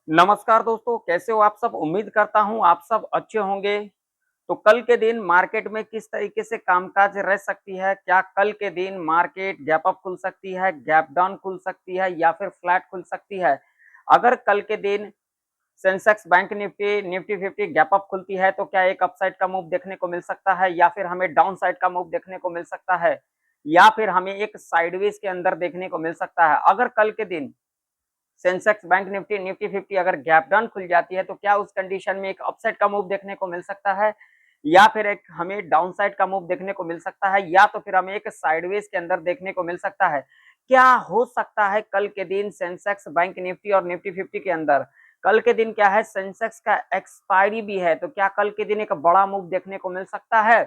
नमस्कार दोस्तों, कैसे हो आप सब? उम्मीद करता हूँ आप सब अच्छे होंगे। तो कल के दिन मार्केट में किस तरीके से कामकाज रह सकती है? क्या कल के दिन मार्केट गैप अप खुल सकती है, गैप डाउन खुल सकती है या फिर फ्लैट खुल सकती है? अगर कल के दिन Sensex, bank Nifty, Nifty 50 gap up खुलती है तो क्या एक अपसाइड का मूव देखने को मिल सकता है या फिर हमें डाउन साइड का मूव देखने को मिल सकता है या फिर हमें एक साइडवेज के अंदर देखने को मिल सकता है? अगर कल के दिन सेंसेक्स, बैंक निफ्टी, निफ्टी 50 अगर गैप डाउन खुल जाती है तो क्या उस कंडीशन में एक अपसाइड का मूव देखने को मिल सकता है या फिर एक हमें डाउन साइड का मूव देखने को मिल सकता है या तो फिर हमें एक साइडवेज के अंदर देखने को मिल सकता है? क्या हो सकता है कल के दिन सेंसेक्स, बैंक निफ्टी और निफ्टी 50 के अंदर? कल के दिन क्या है, सेंसेक्स का एक्सपायरी भी है, तो क्या कल के दिन एक बड़ा मूव देखने को मिल सकता है?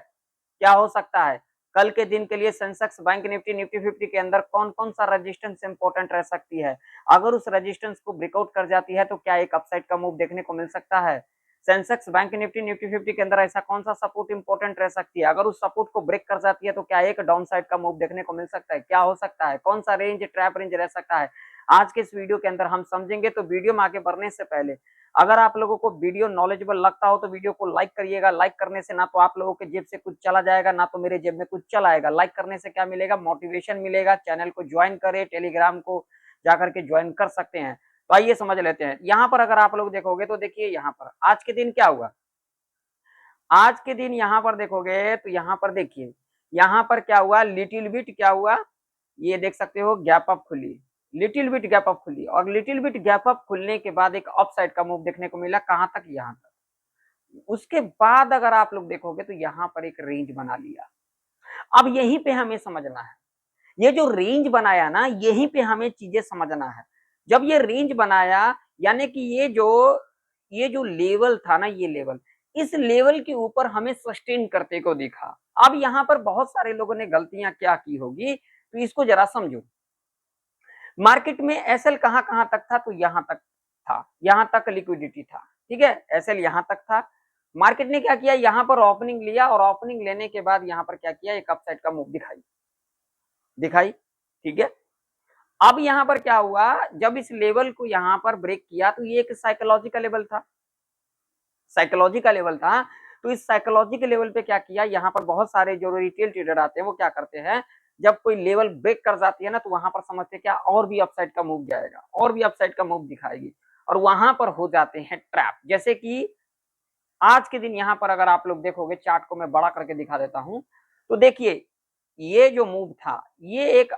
क्या हो सकता है? कल के दिन के लिए सेंसेक्स, बैंक निफ्टी, निफ्टी 50 के अंदर कौन-कौन सा रेजिस्टेंस इंपॉर्टेंट रह सकती है? अगर उस रेजिस्टेंस को ब्रेकआउट कर जाती है तो क्या एक अपसाइड का मूव देखने को मिल सकता है? सेंसेक्स, बैंक निफ्टी, निफ्टी 50 के अंदर ऐसा कौन सा सपोर्ट इंपॉर्टेंट रह सकती है? अगर उस सपोर्ट को ब्रेक कर जाती है तो क्या एक डाउन साइड का मूव देखने को मिल सकता है? क्या हो सकता है? कौन सा रेंज, ट्रैप रेंज रह सकता है? आज के इस वीडियो के अंदर हम समझेंगे। तो वीडियो में आगे बढ़ने से पहले अगर आप लोगों को वीडियो नॉलेजेबल लगता हो तो वीडियो को लाइक करिएगा। लाइक करने से ना तो आप लोगों के जेब से कुछ चला जाएगा, ना तो मेरे जेब में कुछ चला आएगा। लाइक करने से क्या मिलेगा? मोटिवेशन मिलेगा। चैनल को ज्वाइन करें, टेलीग्राम को जाकर के ज्वाइन कर सकते हैं। तो आइए समझ लेते हैं। यहाँ पर अगर आप लोग देखोगे तो देखिए, यहाँ पर आज के दिन क्या हुआ। आज के दिन यहाँ पर देखोगे तो यहाँ पर देखिए, यहाँ पर क्या हुआ, लिटिल बिट क्या हुआ, ये देख सकते हो गैप अप खुली, लिटिल बिट गैप अप खुली और लिटिल बिट गैप अप खुलने के बाद एक अप साइड का मूव देखने को मिला। कहां तक? यहाँ तक। उसके बाद अगर आप लोग देखोगे तो यहाँ पर एक रेंज बना लिया। अब यहीं पे हमें समझना है, ये जो रेंज बनाया ना, यहीं पे हमें चीजें समझना है। जब ये रेंज बनाया, यानी कि ये जो लेवल था ना, ये लेवल, इस लेवल के ऊपर हमें सस्टेन करते को दिखा। अब यहाँ पर बहुत सारे लोगों ने गलतियां क्या की होगी, तो इसको जरा समझो। मार्केट में एसएल कहां तक था? तो यहां तक था, यहां तक लिक्विडिटी था। ठीक है, एसएल यहां तक था। मार्केट ने क्या किया, यहां पर ओपनिंग लिया और ओपनिंग लेने के बाद यहां पर क्या किया, एक अपसाइड का मूव दिखाई दिखाई ठीक है। अब यहां पर क्या हुआ, जब इस लेवल को यहां पर ब्रेक किया तो ये एक साइकोलॉजी का लेवल था, साइकोलॉजी का लेवल था। तो इस साइकोलॉजी के लेवल पे क्या किया, यहाँ पर बहुत सारे जो रिटेल ट्रेडर आते हैं वो क्या करते हैं, जब कोई लेवल ब्रेक कर जाती है ना तो वहां पर समझते क्या, और भी अपसाइड का मूव जाएगा, और भी अपसाइड का मूव दिखाएगी, और वहां पर हो जाते हैं ट्रैप। जैसे कि आज के दिन यहाँ पर अगर आप लोग देखोगे, चार्ट को मैं बड़ा करके दिखा देता हूं, तो देखिए ये जो मूव था, ये एक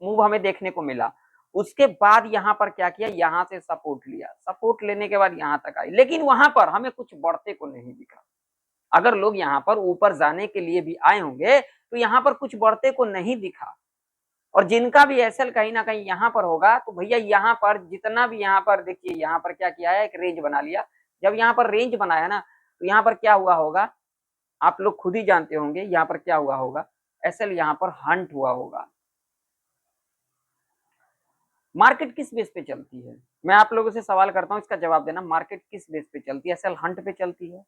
मूव हमें देखने को मिला। उसके बाद यहाँ पर क्या किया, यहाँ से सपोर्ट लिया, सपोर्ट लेने के बाद यहाँ तक आई, लेकिन वहां पर हमें कुछ बढ़ते को नहीं दिखा। अगर लोग यहाँ पर ऊपर जाने के लिए भी आए होंगे तो यहाँ पर कुछ बढ़ते को नहीं दिखा। और जिनका भी एसएल कहीं ना कहीं यहाँ पर होगा तो भैया यहाँ पर जितना भी, यहाँ पर देखिए, यहाँ पर क्या किया है, एक रेंज बना लिया। जब यहाँ पर रेंज बनाया ना तो यहाँ पर क्या हुआ होगा, आप लोग खुद ही जानते होंगे यहाँ पर क्या हुआ होगा, एसएल यहाँ पर हंट हुआ होगा। मार्केट किस बेस पे चलती है? मैं आप लोगों से सवाल करता हूं, इसका जवाब देना। मार्केट किस बेस पे चलती है? एसएल हंट पे चलती है।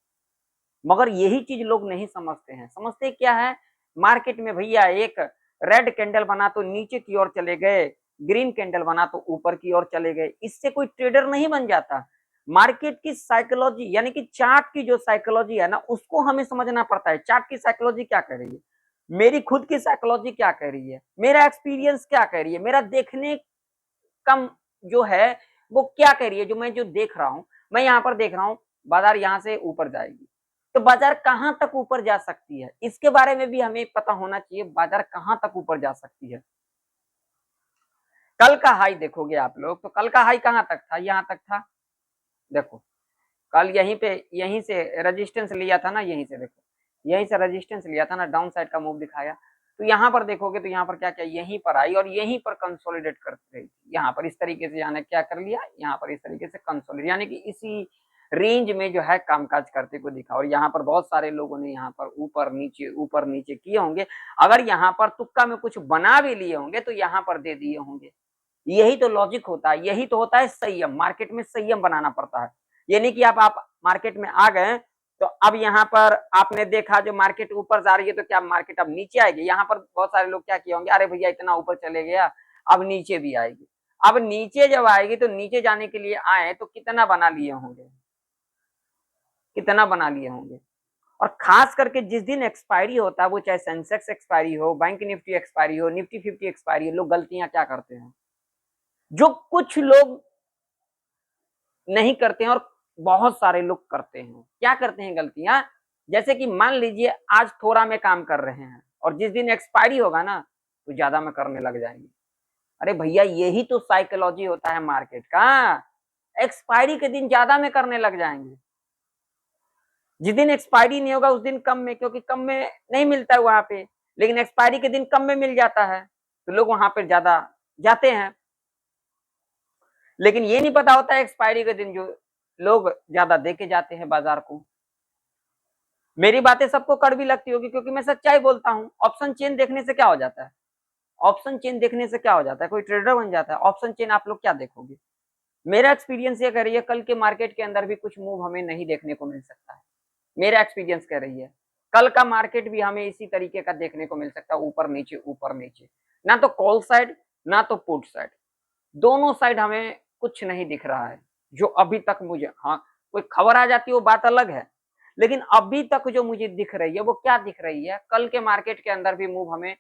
मगर यही चीज लोग नहीं समझते हैं। समझते क्या है, मार्केट में भैया एक रेड कैंडल बना तो नीचे की ओर चले गए, ग्रीन कैंडल बना तो ऊपर की ओर चले गए, इससे कोई ट्रेडर नहीं बन जाता। मार्केट की साइकोलॉजी, यानी कि चार्ट की जो साइकोलॉजी है ना, उसको हमें समझना पड़ता है। चार्ट की साइकोलॉजी क्या कह रही है, मेरी खुद की साइकोलॉजी क्या कह रही है, मेरा एक्सपीरियंस क्या कह रही है, मेरा देखने का जो है वो क्या कह रही है। जो मैं जो देख रहा हूं, मैं यहाँ पर देख रहा हूं बाजार यहाँ से ऊपर जाएगी, तो बाजार कहां तक ऊपर जा सकती है, इसके बारे में भी हमें पता होना चाहिए। बाजार कहां तक ऊपर जा सकती है। कल का हाई देखोगे आप लोग, तो कल का हाई कहां तक था, यहां तक था। देखो कल यहीं पे, यहीं से रेजिस्टेंस लिया था ना, यहीं से देखो, यहीं से रेजिस्टेंस लिया था ना, डाउन साइड का मूव दिखाया। तो यहाँ पर देखोगे तो यहाँ पर क्या क्या, यहीं पर आई और यहीं पर कंसोलिडेट करती रही। यहाँ पर इस तरीके से यानी क्या कर लिया, यहाँ पर इस तरीके से कंसोलिडेट, यानी कि इसी रेंज में जो है कामकाज करते को दिखा। और यहाँ पर बहुत सारे लोगों ने यहाँ पर ऊपर नीचे किए होंगे। अगर यहाँ पर तुक्का में कुछ बना भी लिए होंगे तो यहाँ पर दे दिए होंगे। यही तो लॉजिक होता है, यही तो होता है संयम। मार्केट में संयम बनाना पड़ता है। ये नहीं कि आप मार्केट में आ गए तो अब यहाँ पर आपने देखा जो मार्केट ऊपर जा रही है तो क्या मार्केट अब नीचे आएगी। यहाँ पर बहुत सारे लोग क्या किए होंगे, अरे भैया इतना ऊपर चले गया अब नीचे भी आएगी। अब नीचे जब आएगी तो नीचे जाने के लिए आए तो कितना बना लिए होंगे, कितना बना लिए होंगे। और खास करके जिस दिन एक्सपायरी होता है, वो चाहे सेंसेक्स एक्सपायरी हो, बैंक निफ्टी एक्सपायरी हो, निफ्टी 50 एक्सपायरी हो, लोग गलतियां क्या करते हैं, जो कुछ लोग नहीं करते हैं और बहुत सारे लोग करते हैं। क्या करते हैं गलतियां, जैसे कि मान लीजिए आज थोड़ा में काम कर रहे हैं और जिस दिन एक्सपायरी होगा ना तो ज्यादा में करने लग जाएंगे। अरे भैया यही तो साइकोलॉजी होता है मार्केट का, एक्सपायरी के दिन ज्यादा में करने लग जाएंगे, जिस दिन एक्सपायरी नहीं होगा उस दिन कम में, क्योंकि कम में नहीं मिलता है वहां पे, लेकिन एक्सपायरी के दिन कम में मिल जाता है तो लोग वहां पर ज्यादा जाते हैं। लेकिन ये नहीं पता होता है एक्सपायरी के दिन जो लोग ज्यादा देके जाते हैं बाजार को। मेरी बातें सबको कड़वी लगती होगी क्योंकि मैं सच्चाई बोलता हूं। ऑप्शन चेन देखने से क्या हो जाता है, ऑप्शन चेन देखने से क्या हो जाता है, कोई ट्रेडर बन जाता है। ऑप्शन चेन आप लोग क्या देखोगे, मेरा एक्सपीरियंस ये कह रही है कल के मार्केट के अंदर भी कुछ मूव हमें नहीं देखने को मिल सकता है। मेरा एक्सपीरियंस कह रही है कल का मार्केट भी हमें इसी तरीके का देखने को मिल सकता है, ऊपर नीचे ऊपर नीचे, ना तो कॉल साइड ना तो पुट साइड, दोनों साइड हमें कुछ नहीं दिख रहा है जो अभी तक मुझे, हाँ कोई खबर आ जाती है वो बात अलग है, लेकिन अभी तक जो मुझे दिख रही है वो क्या दिख रही है, कल के मार्केट के अंदर भी मूव हमें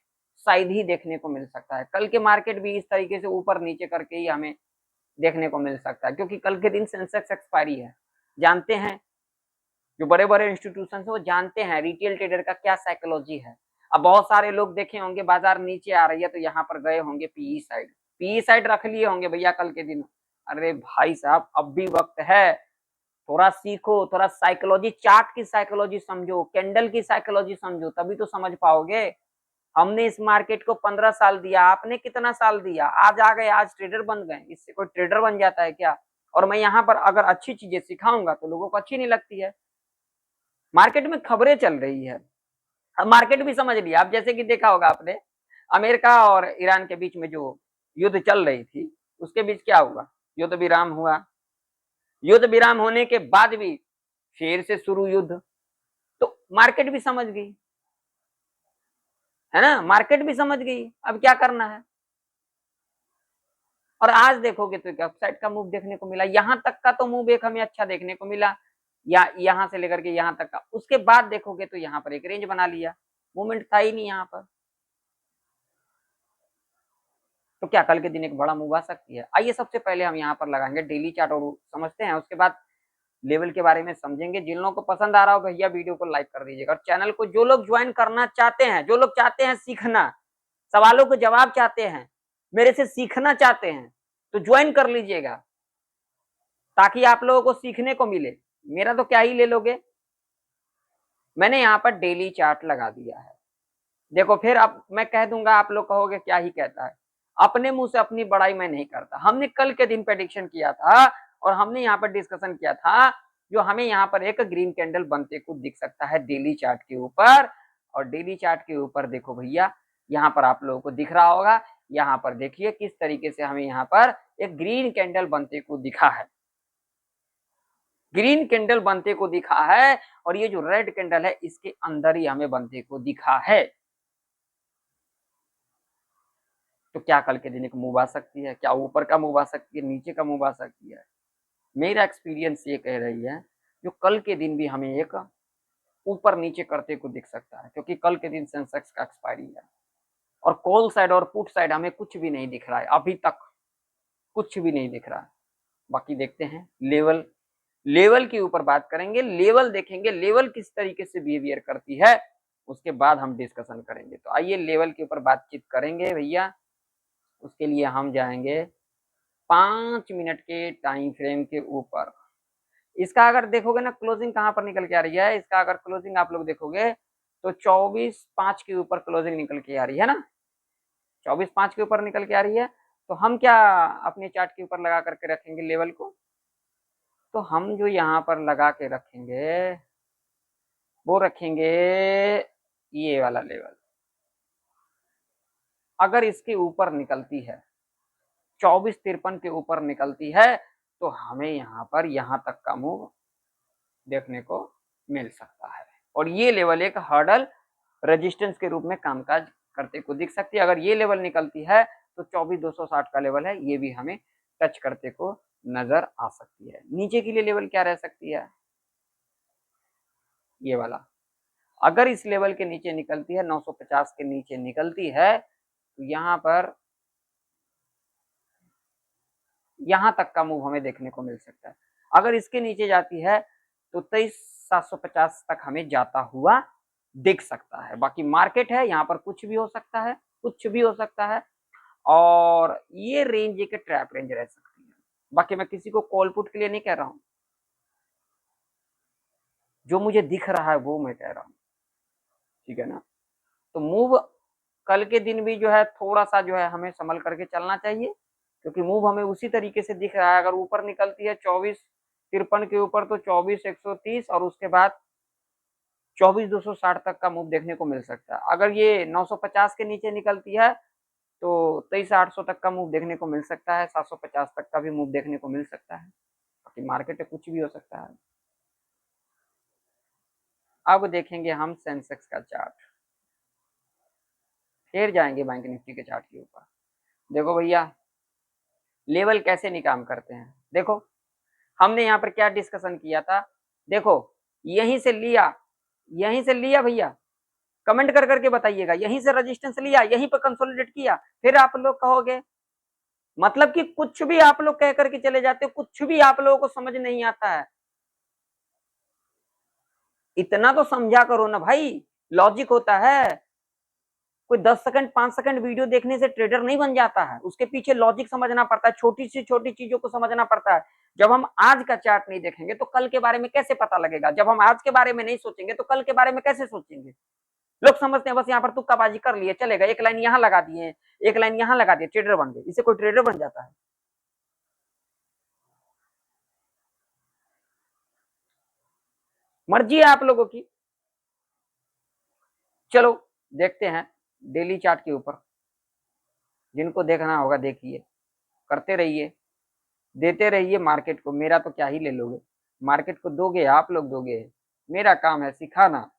शायद ही देखने को मिल सकता है। कल के मार्केट भी इस तरीके से ऊपर नीचे करके ही हमें देखने को मिल सकता है, क्योंकि कल के दिन सेंसेक्स एक्सपायरी है। जानते हैं जो बड़े बड़े इंस्टीट्यूशन है वो जानते हैं रिटेल ट्रेडर का क्या साइकोलॉजी है। अब बहुत सारे लोग देखे होंगे बाजार नीचे आ रही है तो यहाँ पर गए होंगे पीई साइड, पीई साइड रख लिए होंगे भैया कल के दिन। अरे भाई साहब अब भी वक्त है, थोड़ा सीखो, थोड़ा साइकोलॉजी, चार्ट की साइकोलॉजी समझो, कैंडल की साइकोलॉजी समझो, तभी तो समझ पाओगे। हमने इस मार्केट को 15 साल दिया, आपने कितना साल दिया, आज आ गए, आज ट्रेडर बन गए, इससे कोई ट्रेडर बन जाता है क्या। और मैं यहाँ पर अगर अच्छी चीजें सिखाऊंगा तो लोगों को अच्छी नहीं लगती है। मार्केट में खबरें चल रही है, अब मार्केट भी समझ लिया। अब जैसे कि देखा होगा आपने अमेरिका और ईरान के बीच में जो युद्ध चल रही थी उसके बीच क्या हुआ, युद्ध विराम हुआ, युद्ध विराम होने के बाद भी फिर से शुरू युद्ध, तो मार्केट भी समझ गई है ना, मार्केट भी समझ गई अब क्या करना है। और आज देखोगे तो एक अपसाइड का मूव देखने को मिला, यहां तक का तो मूव एक हमें अच्छा देखने को मिला, या यहां से लेकर के यहां तक का, उसके बाद देखोगे तो यहां पर एक रेंज बना लिया, मूवमेंट था ही नहीं यहां पर। तो क्या कल के दिन एक बड़ा मूव आ सकती है। आइए सबसे पहले हम यहाँ पर लगाएंगे डेली चार्ट और समझते हैं, उसके बाद लेवल के बारे में समझेंगे। जिन लोगों को पसंद आ रहा हो भैया वीडियो को लाइक कर दीजिएगा, और चैनल को जो लोग ज्वाइन करना चाहते हैं, जो लोग चाहते हैं सीखना, सवालों के जवाब चाहते हैं, मेरे से सीखना चाहते हैं, तो ज्वाइन कर लीजिएगा ताकि आप लोगों को सीखने को मिले। मेरा तो क्या ही ले लोगे, मैंने यहाँ पर डेली चार्ट लगा दिया है। देखो फिर अब मैं कह दूंगा आप लोग कहोगे क्या ही कहता है, अपने मुंह से अपनी बड़ाई मैं नहीं करता। हमने कल के दिन प्रेडिक्शन किया था और हमने यहाँ पर डिस्कशन किया था, जो हमें यहाँ पर एक ग्रीन कैंडल बनते को दिख सकता है डेली चार्ट के ऊपर। और डेली चार्ट के ऊपर देखो भैया, यहाँ पर आप लोगों को दिख रहा होगा, यहाँ पर देखिए किस तरीके से हमें यहाँ पर एक ग्रीन कैंडल बनते को दिखा है, ग्रीन कैंडल बनते को दिखा है, और ये जो रेड कैंडल है इसके अंदर ही हमें बनते को दिखा है। तो क्या कल के दिन एक मूव आ सकती है, क्या ऊपर का मूव आ सकती है, नीचे का मूव आ सकती है। मेरा एक्सपीरियंस ये कह रही है जो कल के दिन भी हमें एक ऊपर नीचे करते को दिख सकता है, क्योंकि कल के दिन सेंसेक्स का एक्सपायरी है और कॉल साइड और पुट साइड हमें कुछ भी नहीं दिख रहा है, अभी तक कुछ भी नहीं दिख रहा है। बाकी देखते हैं लेवल, लेवल के ऊपर बात करेंगे, लेवल देखेंगे लेवल किस तरीके से बिहेवियर करती है, उसके बाद हम डिस्कशन करेंगे। तो आइए लेवल के ऊपर बातचीत करेंगे भैया। उसके लिए हम जाएंगे 5 मिनट के टाइम फ्रेम के ऊपर। इसका अगर देखोगे ना क्लोजिंग कहां पर निकल के आ रही है, इसका अगर क्लोजिंग आप लोग देखोगे तो 24.5 के ऊपर क्लोजिंग निकल के आ रही है ना, 24.5 के ऊपर निकल के आ रही है। तो हम क्या अपने चार्ट के ऊपर लगा करके रखेंगे लेवल को, तो हम जो यहाँ पर लगा के रखेंगे वो रखेंगे ये वाला लेवल। अगर इसके ऊपर निकलती है 24.53 के ऊपर निकलती है तो हमें यहाँ पर यहाँ तक का मूव देखने को मिल सकता है, और ये लेवल एक हर्डल रेजिस्टेंस के रूप में कामकाज करते को दिख सकती है। अगर ये लेवल निकलती है तो 24,260 का लेवल है, ये भी हमें टच करते को नजर आ सकती है। नीचे के लिए लेवल क्या रह सकती है, ये वाला। अगर इस लेवल के नीचे निकलती है, 950 के नीचे निकलती है, तो यहाँ पर यहाँ तक का मूव हमें देखने को मिल सकता है। अगर इसके नीचे जाती है तो 23,750 तक हमें जाता हुआ दिख सकता है। बाकी मार्केट है, यहाँ पर कुछ भी हो सकता है, कुछ भी हो सकता है, और ये रेंज एक ट्रैप रेंज रह सकती है। बाकी मैं किसी को कॉल पुट के लिए नहीं कह रहा हूं, जो मुझे दिख रहा है वो मैं कह रहा हूं, ठीक है ना। तो मूव कल के दिन भी जो है थोड़ा सा जो है हमें संभल करके चलना चाहिए, क्योंकि मूव हमें उसी तरीके से दिख रहा है। अगर ऊपर निकलती है 24,53 के ऊपर तो 24,130 और उसके बाद 24,260 तक का मूव देखने को मिल सकता है। अगर ये 950 के नीचे निकलती है तो 23,800 तक का मूव देखने को मिल सकता है, 750 तक का भी मूव देखने को मिल सकता है। बाकी मार्केट में कुछ भी हो सकता है। अब देखेंगे हम सेंसेक्स का चार्ट, फिर जाएंगे बैंक निफ्टी के चार्ट के ऊपर। देखो भैया लेवल कैसे नहीं काम करते हैं। देखो हमने यहाँ पर क्या डिस्कशन किया था, देखो यहीं से लिया, यहीं से लिया भैया, कमेंट कर करके बताइएगा, यहीं से रेजिस्टेंस लिया, यहीं पर कंसोलिडेट किया, फिर आप लोग कहोगे मतलब कि कुछ भी आप लोग कह करके चले जाते हो, कुछ भी आप लोगों को समझ नहीं आता है। इतना तो समझा करो ना भाई, लॉजिक होता है। कोई 10 सेकंड 5 सेकंड वीडियो देखने से ट्रेडर नहीं बन जाता है, उसके पीछे लॉजिक समझना पड़ता है, छोटी सी छोटी चीजों को समझना पड़ता है। जब हम आज का चार्ट नहीं देखेंगे तो कल के बारे में कैसे पता लगेगा, जब हम आज के बारे में नहीं सोचेंगे तो कल के बारे में कैसे सोचेंगे। लोग समझते हैं बस यहाँ पर तुक्काबाजी कर लिए चलेगा, एक लाइन यहाँ लगा दिए, एक लाइन यहाँ लगा दिए, ट्रेडर बन गए। इससे कोई ट्रेडर बन जाता है? मर्जी है आप लोगों की। चलो देखते हैं डेली चार्ट के ऊपर, जिनको देखना होगा देखिए, करते रहिए, देते रहिए मार्केट को। मेरा तो क्या ही ले लोगे, मार्केट को दोगे आप लोग दोगे, मेरा काम है सिखाना।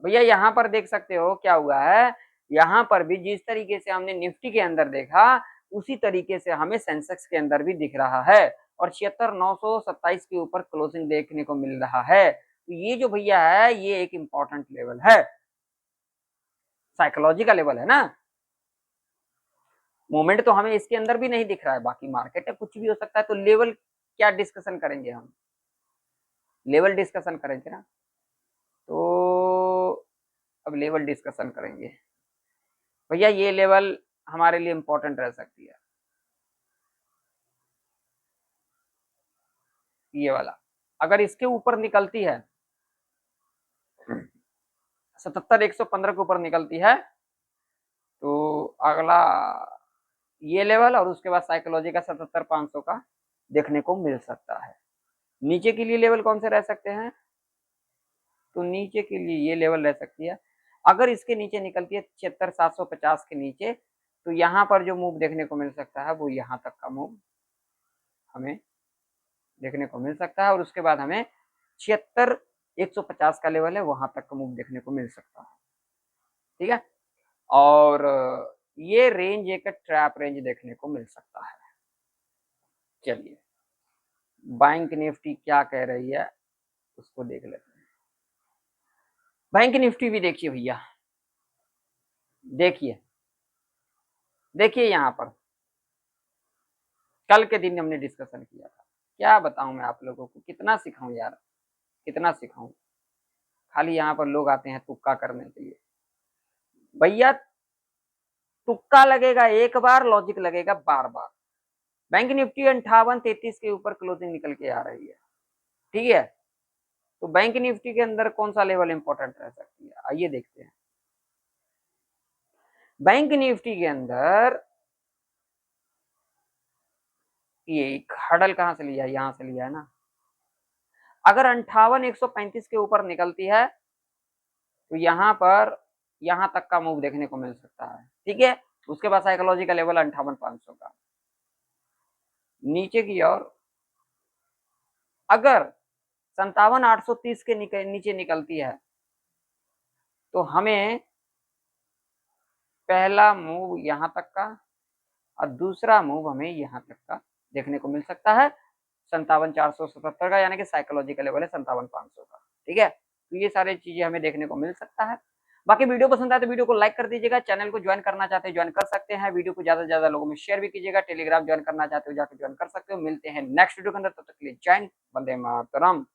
भैया यहाँ पर देख सकते हो क्या हुआ है, यहाँ पर भी जिस तरीके से हमने निफ्टी के अंदर देखा उसी तरीके से हमें सेंसेक्स के अंदर भी दिख रहा है, और 76,927 के ऊपर क्लोजिंग देखने को मिल रहा है। तो ये जो भैया है ये एक इंपॉर्टेंट लेवल है, साइकोलॉजी का लेवल है ना। मोमेंट तो हमें इसके अंदर भी नहीं दिख रहा है, बाकी मार्केट है कुछ भी हो सकता है। तो लेवल क्या डिस्कशन करेंगे हम, लेवल डिस्कशन करेंगे ना, तो अब लेवल डिस्कशन करेंगे। भैया ये लेवल हमारे लिए इंपॉर्टेंट रह सकती है, ये वाला। अगर इसके ऊपर निकलती है 77,115 के ऊपर निकलती है तो अगला ये लेवल और उसके बाद साइकोलॉजी का 77,500 का देखने को मिल सकता है। नीचे के लिए लेवल कौन से रह सकते हैं, तो नीचे के लिए ये लेवल रह सकती है, अगर इसके नीचे निकलती है 76,750 के नीचे तो यहाँ पर जो मूव देखने को मिल सकता है वो यहाँ तक का मूव हमें देखने को मिल सकता है, और उसके बाद हमें 76,150 का लेवल है वहां तक का मूव देखने को मिल सकता है, ठीक है। और ये रेंज एक ट्रैप रेंज देखने को मिल सकता है। चलिए बैंक निफ्टी क्या कह रही है उसको देख लेते हैं। बैंक निफ्टी भी देखिए भैया, देखिए देखिए यहाँ पर कल के दिन हमने डिस्कशन किया था, क्या बताऊं मैं आप लोगों को, कितना सिखाऊं यार, कितना सिखाऊं। खाली यहाँ पर लोग आते हैं तुक्का करने के लिए। भैया तुक्का लगेगा एक बार, लॉजिक लगेगा बार बार। बैंक निफ्टी 58,33 के ऊपर क्लोजिंग निकल के आ रही है, ठीक है। तो बैंक निफ्टी के अंदर कौन सा लेवल इंपॉर्टेंट रह सकती है, आइए देखते हैं। बैंक निफ्टी के अंदर ये हडल कहां से लिया है, यहां से लिया है ना। अगर 58,135 के ऊपर निकलती है तो यहाँ पर यहाँ तक का मूव देखने को मिल सकता है, ठीक है। उसके बाद साइकोलॉजी का लेवल 58,500 का। नीचे की ओर अगर 57,830 के नीचे निकलती है तो हमें पहला मूव यहाँ तक का और दूसरा मूव हमें यहाँ तक का देखने को मिल सकता है 57,477 का, यानी कि साइकोलॉजिकल लेवल है 57,500 का। ठीक है, तो ये सारी चीजें हमें देखने को मिल सकता है। बाकी वीडियो पसंद आए तो वीडियो को लाइक कर दीजिएगा, चैनल को ज्वाइन करना चाहते हैं ज्वाइन कर सकते हैं, वीडियो को ज्यादा से ज्यादा लोगों में शेयर भी कीजिएगा, टेलीग्राम ज्वाइन करना चाहते हो जाकर ज्वाइन कर सकते हो। मिलते हैं नेक्स्ट वीडियो के अंदर, तब तक के लिए जय हिंद, वंदे मातरम।